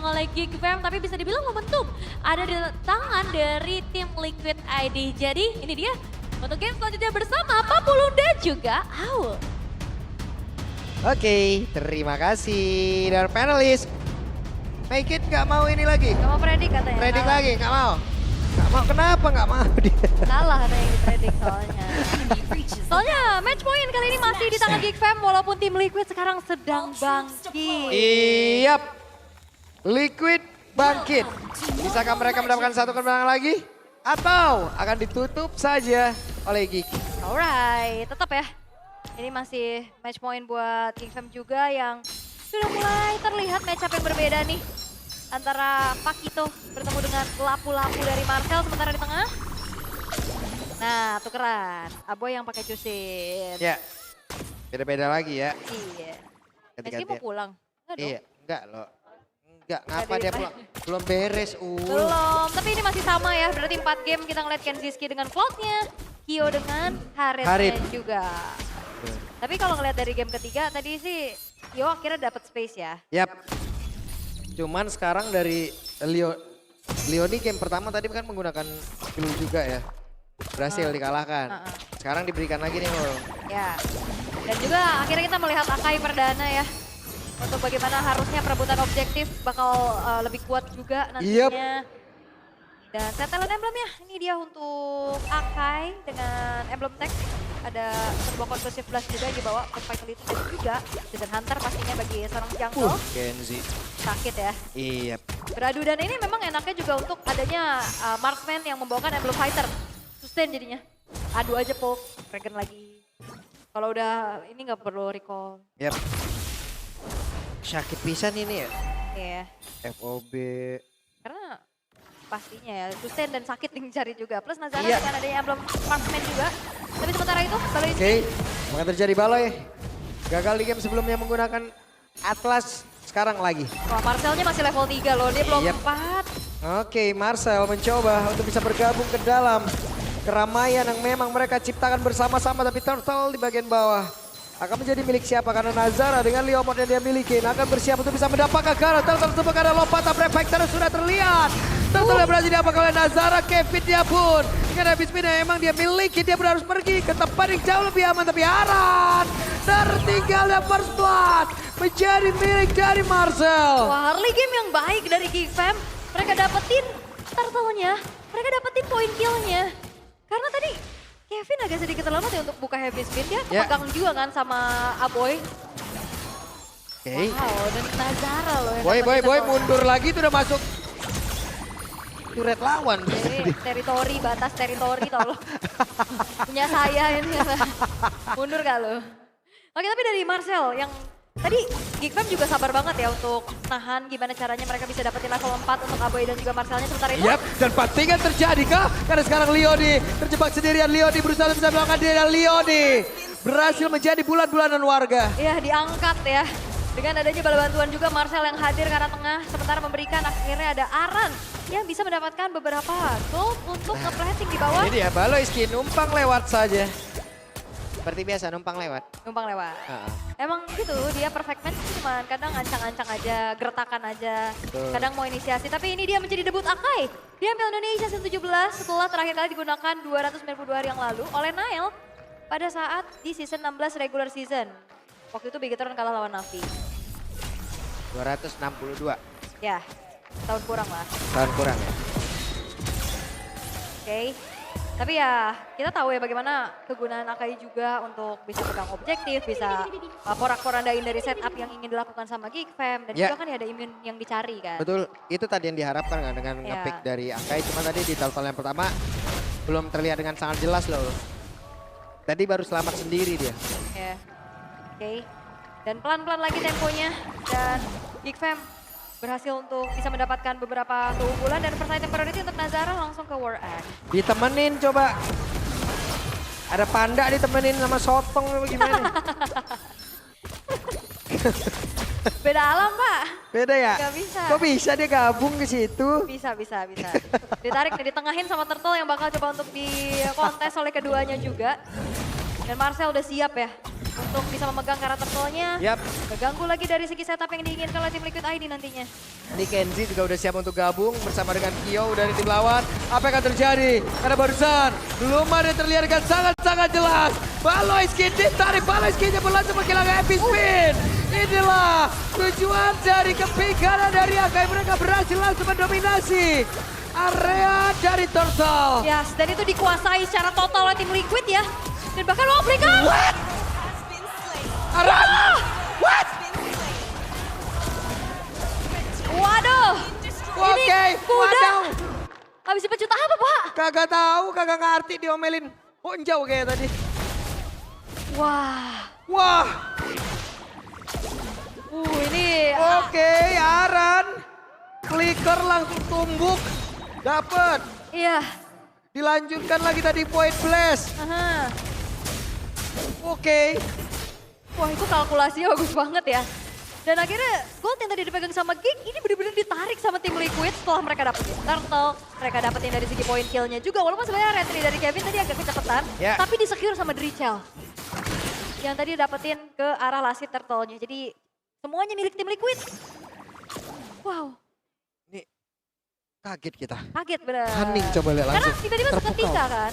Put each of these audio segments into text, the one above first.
oleh Geekfam, tapi bisa dibilang momentum ada di tangan dari tim Liquid ID. Jadi ini dia untuk game selanjutnya bersama Papulu dan juga Aul. Oke, terima kasih. Dan panelis, make it nggak mau ini lagi. Gak mau predik katanya. Predik kalah. lagi, nggak mau. Nggak mau, kenapa nggak mau dia? Kalah katanya yang dipredik soalnya. Soalnya match point kali ini masih di tangan Geekfam walaupun tim Liquid sekarang sedang bangkit. Iyap, Liquid bangkit. Bisakah mereka mendapatkan satu kemenangan lagi? Atau akan ditutup saja oleh Geek? Alright, tetap ya. Ini masih match point buat Geekfam juga yang sudah mulai terlihat match up yang berbeda nih. Antara Pakito bertemu dengan lapu-lapu dari Marcel sementara di tengah. Nah, tukeran. Aboy yang pakai Jusin. Ya, beda-beda lagi ya. Iya. Ganti-gantian. Meski mau pulang. Enggak dong. Iya, enggak loh. Enggak, ngapa Dari- dia pulang? Belum beres, Belum, tapi ini masih sama ya. Berarti 4 game kita ngeliat Kenziski dengan Cloud-nya. Kyo dengan Harith. Harith juga. Tapi kalau ngeliat dari game ketiga tadi sih Kyo akhirnya dapat space ya. Yap. Cuman sekarang dari Leo ini game pertama tadi kan menggunakan skill juga ya. Berhasil dikalahkan. Sekarang diberikan lagi nih loh. Ya. Dan juga akhirnya kita melihat Akai perdana ya. Untuk bagaimana harusnya perebutan objektif bakal lebih kuat juga nantinya. Dan set talent emblemnya, ini dia untuk Akai dengan emblem tag. Ada sebuah conclusive blast juga yang dibawa ke Vitality dan juga Season Hunter pastinya bagi seorang jungle. Kenzi. Sakit ya. Iya. Beradu dan ini memang enaknya juga untuk adanya marksman yang membawakan emblem fighter. Sustain jadinya. Adu aja Pok, Regen lagi. Kalau udah ini nggak perlu recall. Yap. Sakit pisan ini ya. Iya. FOB. Karena pastinya ya, sustain dan sakit dicari juga. Plus Nazara Iya. dengan adanya emblem marksman juga. Tapi sementara itu, Baloy Oke, akan terjadi Baloy. Gagal di game sebelumnya menggunakan Atlas, sekarang lagi. wah, Marcelnya masih level 3 loh, dia belum Yep. 4. Oke, Marcel mencoba untuk bisa bergabung ke dalam keramaian yang memang mereka ciptakan bersama-sama, tapi Turtle di bagian bawah akan menjadi milik siapa? Karena Nazara dengan Leopard yang dia miliki akan bersiap untuk bisa mendapatkan Gara. Turtle tersebut karena lompatan Prefector sudah terlihat. Turtle yang berhasil diapakan oleh Nazara, Kevin dia pun dengan habis spin yang emang dia miliki, dia pun harus pergi ke tempat yang jauh lebih aman, tapi Aran tertinggal dan first blood menjadi milik dari Marcel. Wah, early game yang baik dari Geekfam. Mereka dapetin turtle-nya, mereka dapetin point kill-nya. Karena tadi Kevin agak sedikit terlambat ya untuk buka heavy spin. Dia Ya. kepegang juga kan sama Aboy. Oke. Wow, dan Nazara loh yang Boy dapetin turtle-nya. mundur lagi itu udah masuk turret lawan. Jadi teritori, batas teritori tolong. Punya saya ini. Mundur gak lo? Oke, tapi dari Marcel yang tadi Geekfam juga sabar banget ya untuk nahan gimana caranya mereka bisa dapetin level 4 untuk Aboy dan juga Marcelnya sementara itu. Yap, dan patingan terjadi kah? Karena sekarang Leoni terjebak sendirian. Leoni berusaha bisa melakukan diri dan Leoni berhasil menjadi bulan-bulanan warga. Iya, diangkat ya. Dengan adanya bala bantuan juga Marcel yang hadir ke arah tengah. Sementara memberikan akhirnya ada Aran yang bisa mendapatkan beberapa gold untuk nge-planting di bawah. Ini dia, Baloy Skin numpang lewat saja. Seperti biasa numpang lewat. Numpang lewat. Emang gitu, dia perfect match cuman kadang ancang-ancang aja, gertakan aja. Betul. Kadang mau inisiasi, tapi ini dia menjadi debut Akai. Dia ambil Indonesia season 17 setelah terakhir kali digunakan 292 hari yang lalu oleh Nail pada saat di season 16 regular season. Waktu itu Bigetron kalah lawan Navi. 262 Ya, tahun kurang lah. tahun kurang ya. Oke. Tapi ya kita tahu ya bagaimana kegunaan Akai juga untuk bisa pegang objektif, bisa porak-porandain dari setup yang ingin dilakukan sama Geekfam. Dan Ya. juga kan ya ada immune yang dicari kan. Betul, itu tadi yang diharapkan kan dengan Ya. nge-pick dari Akai. Cuma tadi di total yang pertama belum terlihat dengan sangat jelas loh. Tadi baru selamat sendiri dia. Ya. Oke. Dan pelan-pelan lagi temponya. Dan Geekfam berhasil untuk bisa mendapatkan beberapa keunggulan. Dan first item priority untuk Nazara langsung ke War Axe. Ditemenin coba. Ada panda ditemenin sama sotong apa gimana? Beda alam Pak. Beda ya? Gak bisa. Kok bisa dia gabung ke situ? Bisa. Ditarik nih, ditengahin sama Turtle yang bakal coba untuk dikontes oleh keduanya juga. Dan Marcel udah siap ya. untuk bisa memegang karakter turtle-nya. Yap. Terganggu lagi dari segi setup yang diinginkan oleh tim Liquid ID nantinya. Ini Kenzie juga udah siap untuk gabung bersama dengan Kyo dari tim lawan. Apa yang akan terjadi? Karena barusan belum ada terlihat dengan sangat-sangat jelas. Baloyski ditarik, Baloyski-nya berlangsung menghilang epic spin. Inilah tujuan dari keping kanan dari Akai. Mereka berhasil langsung mendominasi area dari Turtle. Yes, dan itu dikuasai secara total oleh tim Liquid ya. Dan bahkan Flicker. What? Aran! What? Waduh. Oke, Ini kuda. wadaw. Habis dipecut apa, Pak? Kagak tahu, kagak ngerti diomelin. Honjau kayak tadi. Wah. Wah, Ini oke, Aran. Flicker langsung tumbuk. Dapet. iya. Dilanjutkan lagi tadi Void Blast. Aha. Oke. Wah, itu kalkulasinya bagus banget ya. Dan akhirnya gold yang tadi dipegang sama Gig ini benar-benar ditarik sama tim Liquid setelah mereka dapetin turtle, mereka dapetin dari segi point kill-nya juga. Walaupun sebenarnya retry dari Kevin tadi agak kecepatan, Ya. tapi disecure sama Drichel. Yang tadi dapetin ke arah last hit turtle-nya. Jadi semuanya milik tim Liquid. Wow, Ini kaget kita. kaget bener. Hening coba lihat Karena langsung. tiba-tiba Terpukau. seketika kan.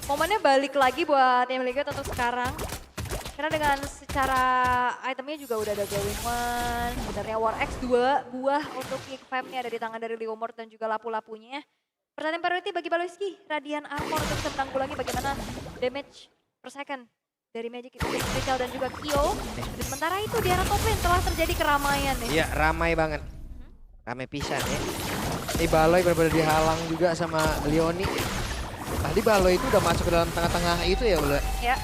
Momennya balik lagi buat tim Liquid untuk sekarang. Karena dengan secara itemnya juga udah ada Glowing One, sebenarnya War X 2 buah untuk Kick Fam-nya ada di tangan dari Leomord dan juga lapu-lapunya. Pertanyaan priority bagi Baloyski, Radiant Armor untuk bisa menanggulangi bagaimana damage per second dari Magic itu Rachel dan juga Kyo. Dan sementara itu di arah top lane telah terjadi keramaian nih. Iya, ramai banget. Ramai pisan ya. Ini Baloy benar-benar dihalang juga sama Leoni. Tadi Baloy itu udah masuk ke dalam tengah-tengah itu ya, Bro. Ya.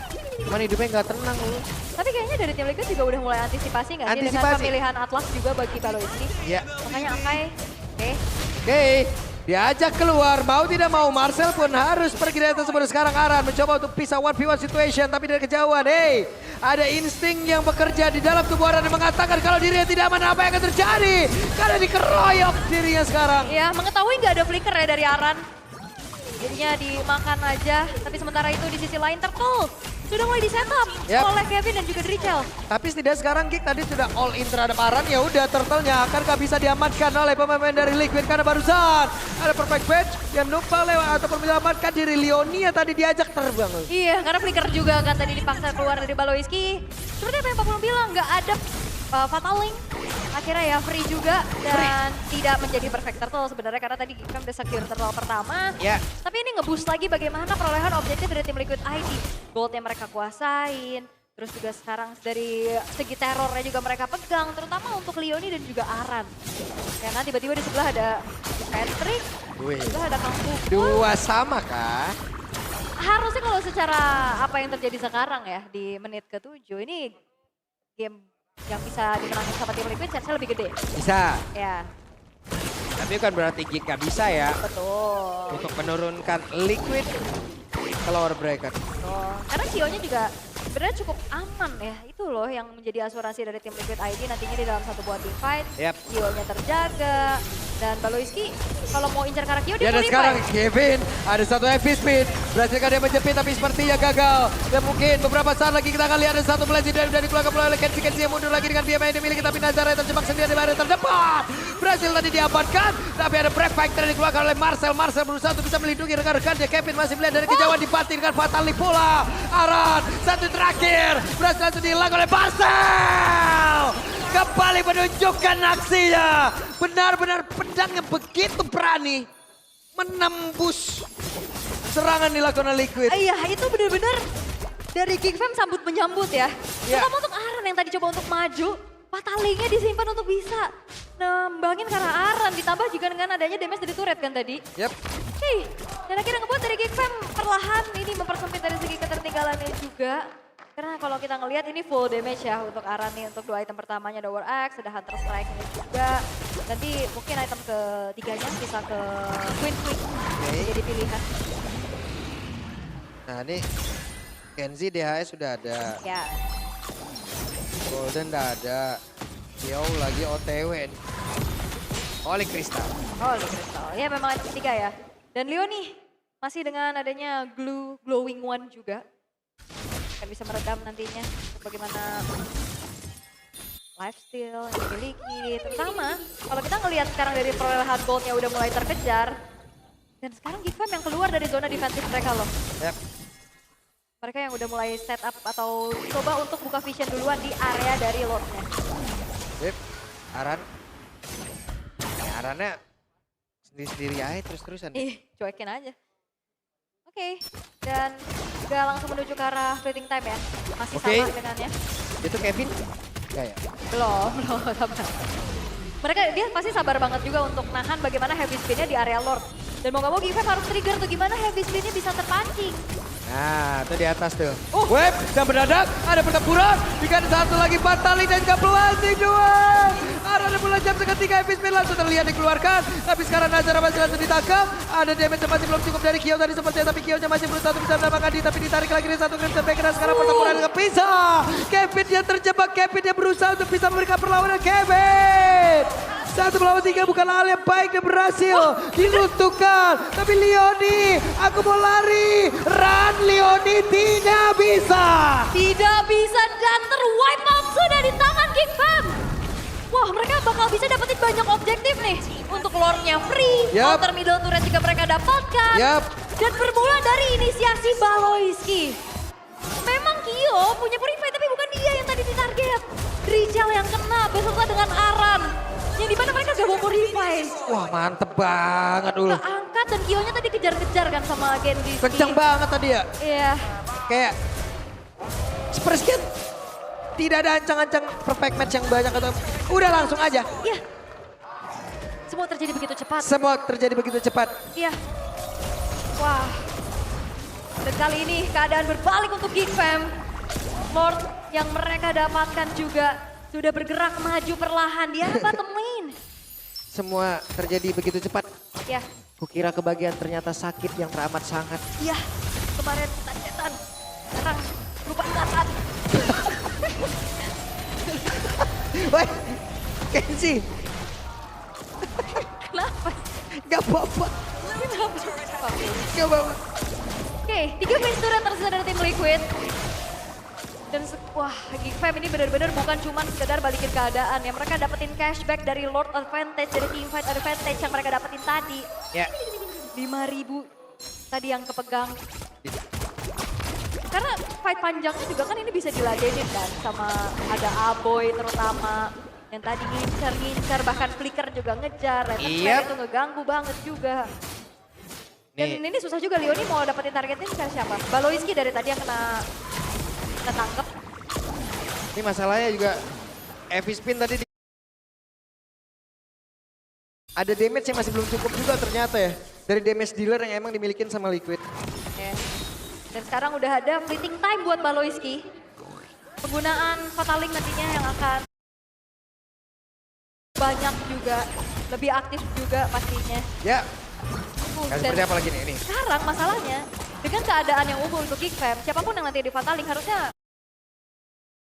Cuman hidupnya nggak tenang loh. Tapi kayaknya dari tim Liquid juga udah mulai antisipasi nggak sih dengan Antisipasi. pemilihan Atlas juga bagi Baloyski. Iya. Makanya Akai, oke. Oke, diajak keluar, mau tidak mau Marcel pun harus pergi dari tersebut. Sekarang Aran mencoba untuk pisah 1v1 situation, tapi dari kejauhan. Hey, ada insting yang bekerja di dalam tubuh Aran yang mengatakan kalau dirinya tidak aman, apa yang akan terjadi? Karena dikeroyok dirinya sekarang. Ya, mengetahui nggak ada flicker ya dari Aran. Jadinya dimakan aja, tapi sementara itu di sisi lain Turtle sudah mulai di-setup Yap. oleh Kevin dan juga Drichel. Tapi setidaknya sekarang Gig tadi sudah all in terhadap Aran, ya udah Turtle-nya akankah bisa diamankan oleh pemain dari Liquid karena barusan ada perfect match yang numpang lewat ataupun menyelamatkan diri Leoni yang tadi diajak terbang. Iya, karena flicker juga kan tadi dipaksa keluar dari Baloyski. Seperti apa yang Pak Pulung bilang, nggak ada Fatal Link. Akhirnya ya free juga dan tidak menjadi perfect turtle sebenarnya karena tadi kan udah secure turtle pertama. Ya. Tapi ini ngeboost lagi bagaimana perolehan objektif dari tim Liquid ID. Gold yang mereka kuasain, terus juga sekarang dari segi terornya juga mereka pegang, terutama untuk Leoni dan juga Aran. Ya kan tiba-tiba di sebelah ada Patrick, Wih. sebelah ada Kang Pukul. Dua sama kah? Harusnya kalau secara apa yang terjadi sekarang ya di menit ke-7 ini game yang bisa dimenangin sama tim Liquid chance-nya lebih gede. Bisa. Ya, Tapi kan berarti Gig gak bisa ya betul. untuk menurunkan Liquid ke lower bracket. Betul. Karena Kyo-nya juga sebenarnya cukup aman ya. Itu loh yang menjadi asuransi dari tim Liquid ID nantinya di dalam satu buah team fight. Yap. Kyo-nya terjaga. Dan Baloyski kalau mau incar karena Kyo dia Ya dan purify. sekarang Kevin ada satu heavy speed. Berhasilkan dia menjepit tapi sepertinya gagal. Dan mungkin beberapa saat lagi kita akan lihat ada satu blast dari dikeluarkan oleh Kenzie. Kenzie yang mundur lagi dengan dia yang dimiliki tapi Nazareth terjebak sendiri di bagian terdepan. Berhasil tadi diamankan tapi ada break fighter yang dikeluarkan oleh Marcel. Marcel berusaha untuk bisa melindungi rekan-rekannya. Kevin masih melihat dari kejauhan dipatinkan Fatali pula. Aran satu terakhir berhasil langsung dihilang oleh Marcel. Kembali menunjukkan aksinya. Benar-benar pedang yang begitu berani menembus serangan dilakukan oleh Liquid. Iya, itu benar-benar dari King Fam sambut menyambut ya. Iya. Terutama untuk Aran yang tadi coba untuk maju, Fatalingnya disimpan untuk bisa nembangin karena Aran. Ditambah juga dengan adanya damage dari turret kan tadi. Yap. Hei, dan akhirnya ngebuat dari King Fam perlahan ini mempersempit dari segi ketertinggalannya juga. Karena kalau kita ngelihat ini full damage ya untuk Aran nih. Untuk dua item pertamanya ada War Axe, ada Hunter Strike-nya juga. Nanti mungkin item ketiganya bisa ke Queen Quick. Jadi pilihan. Nah ini Kenzie DHS sudah ada. Ya. Golden udah ada. Kyo lagi OTW nih. Holy Crystal. Holy Crystal. Ya memang item ketiga ya. Dan Leoni masih dengan adanya Glowing One juga. akan bisa meredam nantinya bagaimana lifesteal yang dimiliki. Terutama kalau kita ngelihat sekarang dari perolehan goldnya udah mulai terkejar. Dan sekarang Gfam yang keluar dari zona defensif mereka loh. Yap. Mereka yang udah mulai set up atau coba untuk buka vision duluan di area dari Lordnya. Sip, Aran. Ya, Arannya sendiri-sendiri aja terus-terusan. Cuekin aja. Oke, dan udah langsung menuju ke arah fleeting time ya. Masih sama dengannya. Itu Kevin? Enggak ya? Belum sabar. Dia pasti sabar banget juga untuk nahan bagaimana heavy spinnya di area Lord. Dan mau gak mau Gfam harus trigger tuh gimana heavy spinnya bisa terpancing. Nah, itu di atas tuh. Web, dan mendadak ada pertempuran. Jika ada satu lagi Fatali dan Kapluasi dua. Ada mulai jam seketika heavy spin langsung terlihat dikeluarkan. Tapi sekarang Nazar masih langsung ditangkap. Ada damage yang masih belum cukup dari Kyo tadi sepertinya. Tapi Kyo-nya masih berusaha untuk bisa mendapatkan tapi ditarik lagi dari satu Crimson Breaker. Sekarang pertempuran dengan pisah. Kevin yang terjebak, Kevin yang berusaha untuk bisa memberikan perlawanan. Kevin! 1 melawan 3 bukan hal yang baik dan berhasil diruntuhkan. Tapi Leoni, aku mau lari. Run Leoni tidak bisa. Tidak bisa dan terwipe out sudah di tangan Gfam. Wah mereka bakal bisa dapetin banyak objektif nih. Untuk lore-nya free, counter middle turret juga mereka dapatkan. Dan bermula dari inisiasi Baloiski. Memang Kyo punya purify tapi bukan dia yang tadi ditarget. Rizal yang kena beserta dengan Aran. Yang dimana mereka gak mau purify. Wah mantep banget dulu. Keangkat dan Kyo-nya tadi kejar-kejar kan sama Genji. Kenceng banget tadi ya. Iya. Kayak sepersekian tidak ada ancang-ancang perfect match yang banyak atau udah langsung aja. Iya. Semua terjadi begitu cepat. Semua terjadi begitu cepat. Iya. Wah. Dan kali ini keadaan berbalik untuk Gfam. Lord yang mereka dapatkan juga sudah bergerak maju perlahan di arah bottom lane. Semua terjadi begitu cepat. Ya. Kukira kebagian ternyata sakit yang teramat sangat. Iya. Kemarin setan. Sekarang lupa ingatan. Woi, Kenzi. Kenapa? Gak apa-apa. Gak apa-apa. Oke, 3 base turret tersisa dari tim Liquid. Dan wah, Gfam ini benar-benar bukan cuma sekedar balikin keadaan ya. Mereka dapetin cashback dari Lord Advantage, dari teamfight advantage yang mereka dapetin tadi. Ya. 5.000 tadi yang kepegang. Karena fight panjangnya juga kan ini bisa diladenin kan. Sama ada Aboy terutama. Yang tadi ngincer, bahkan Flicker juga ngejar. Itu ngeganggu banget juga. Dan ini susah juga, Leoni mau dapetin targetnya siapa? Baloiski dari tadi yang kena tangkep. Ini masalahnya juga heavy spin tadi ada damage yang masih belum cukup juga ternyata ya. Dari damage dealer yang emang dimilikin sama Liquid. Dan sekarang udah ada fleeting time buat Baloiski. Penggunaan Fataling nantinya yang akan banyak juga, lebih aktif juga pastinya. Ya. Seperti apa lagi nih ini? Sekarang masalahnya, dengan keadaan yang unggul untuk Gfam, siapapun yang nanti di Fataling harusnya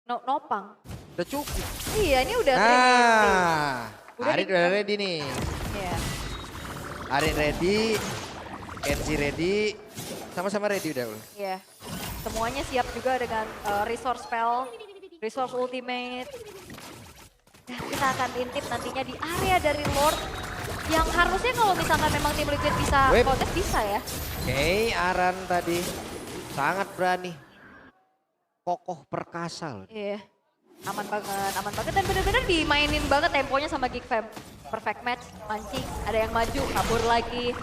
nopang. Udah cukup. Iya, ini udah Arin udah ready nih. Iya. Arin ready, Kenji ready, sama-sama ready udah. Iya, semuanya siap juga dengan resource spell, resource ultimate. Dan kita akan intip nantinya di area dari Lord. Yang harusnya kalau misalkan memang tim Liquid bisa kontes bisa ya. Oke, Aran tadi sangat berani. Kokoh perkasa loh. Iya, aman banget dan bener-bener dimainin banget temponya sama Gfam. Perfect match, mancing, ada yang maju, kabur lagi.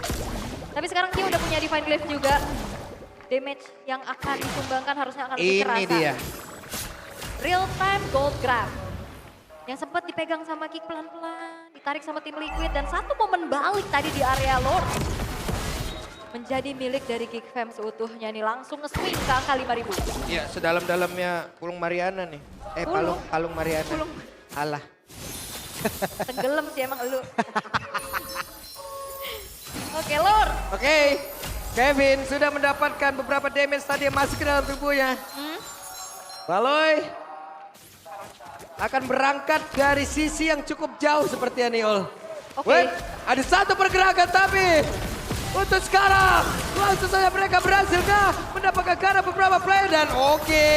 Tapi sekarang dia udah punya Divine Glaive juga. Damage yang akan disumbangkan harusnya akan lebih kerasa. Ini dia. Real time gold grab. Yang sempat dipegang sama Kick pelan-pelan, ditarik sama tim Liquid dan satu momen balik tadi di area Lord. Menjadi milik dari Gfam seutuhnya nih, langsung nge-swing ke angka 5.000. Iya, sedalam-dalamnya Pulung Mariana nih. Palung Mariana. Pulung. Alah. Tenggelam sih emang elu. Oke Lord. Oke, Kevin sudah mendapatkan beberapa damage tadi yang masuk ke dalam tubuhnya. Baloy akan berangkat dari sisi yang cukup jauh seperti ini, Ol. Oke. Ada satu pergerakan tapi untuk sekarang. Langsung saja mereka berhasil mendapatkan karena beberapa player. Dan oke,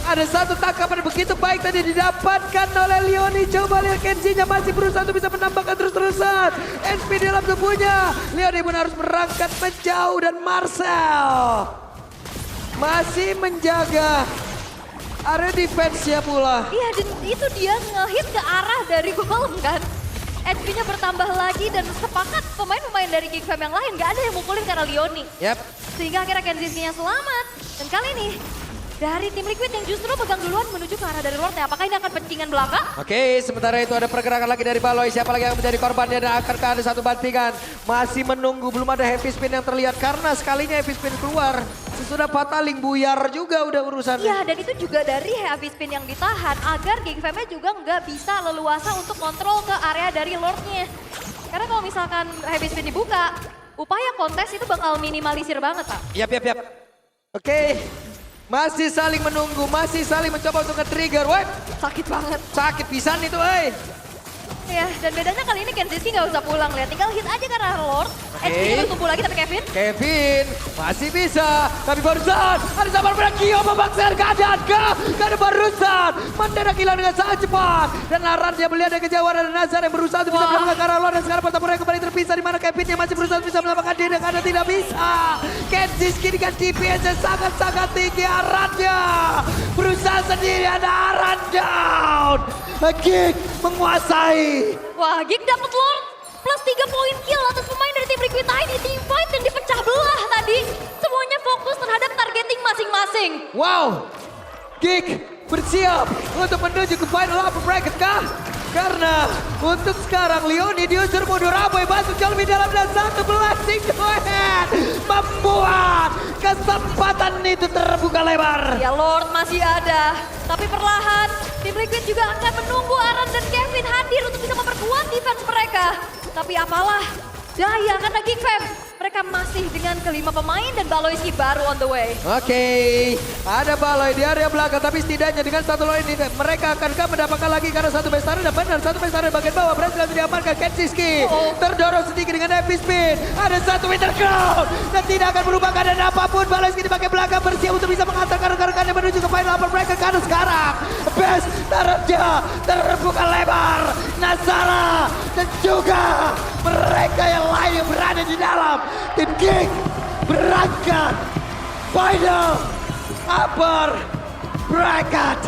ada satu tangkapan begitu baik tadi didapatkan oleh Leoni. Coba lihat Kenji-nya masih berusaha untuk bisa menambahkan terus-terusan SP di dalam tubuhnya. Leoni pun harus berangkat menjauh dan Marcel masih menjaga area defense-nya pula. Iya, dan itu dia ngehit ke arah dari golem kan. HP-nya bertambah lagi dan sepakat pemain-pemain dari Geek Fam yang lain gak ada yang mukulin karena Leoni. Yap. Sehingga akhirnya Kenzie-nya selamat. Dan kali ini dari tim Liquid yang justru pegang duluan menuju ke arah dari Lordnya. Apakah ini akan pencingan belakang? Oke, sementara itu ada pergerakan lagi dari Baloi. Siapa lagi yang menjadi korbannya dan akankah ada satu bantingan? Masih menunggu, belum ada heavy spin yang terlihat karena sekalinya heavy spin keluar. Sesudah Pataling buyar juga udah urusannya. Iya, dan itu juga dari heavy spin yang ditahan agar Geek Fam-nya juga nggak bisa leluasa untuk kontrol ke area dari Lordnya. Karena kalau misalkan heavy spin dibuka, upaya kontes itu bakal minimalisir banget, Pak. Yap. Oke. Masih saling menunggu, masih saling mencoba untuk nge-trigger. Wait, Sakit banget. sakit pisan itu, eh. Ya, dan bedanya kali ini Kenzie nggak usah pulang, lihat tinggal hit aja ke arah Lord. Oke. HP-nya tumbuh lagi tapi Kevin masih bisa, tapi barusan ada Sabar Kio memaksa keadaan ke barusan. Mandana hilang dengan sangat cepat dan Laran dia melihat dari kejauhan ada Nazar yang berusaha untuk bisa melakukan ke arah Lord dan sekarang pertempuran kembali terpisah di mana Kevinnya masih berusaha bisa melakukan diri karena tidak bisa. Kenzie dengan DPS yang sangat-sangat tinggi Arannya berusaha sendiri, ada Aran down. Geek menguasai. Wah, Geek dapat Lord plus 3 poin kill atas pemain dari tim Liquid ID. Team fight yang dipecah belah tadi. Semuanya fokus terhadap targeting masing-masing. Wow, Geek bersiap untuk menuju ke final upper bracket kah? Karena untuk sekarang Leoni diusir mundur, Aboy masuk jauh lebih dalam dan satu blessing to hand membuat kesempatan itu terbuka lebar. Ya Lord masih ada, tapi perlahan tim Liquid juga akan menunggu Aran dan Kevin hadir untuk bisa memperkuat defense mereka. Tapi apalah daya karena Geek Fam, mereka masih dengan kelima pemain dan Baloyski baru on the way. Oke, ada Baloi di area belakang, tapi setidaknya dengan satu loin ini mereka akankah mendapatkan lagi karena satu bestari dan benar satu bestari bagian bawah berhasil diamankan Kensiski. Terdorong sedikit dengan heavy spin, ada satu Winter Crown dan tidak akan berubah keadaan apapun. Baloyski di bagian belakang bersiap untuk bisa mengantarkan rekan-rekannya menuju ke final upper bracket karena sekarang best tarafnya terbuka lebar. Nazara dan juga mereka yang lain yang berada di dalam tim Geek berangkat final upper bracket.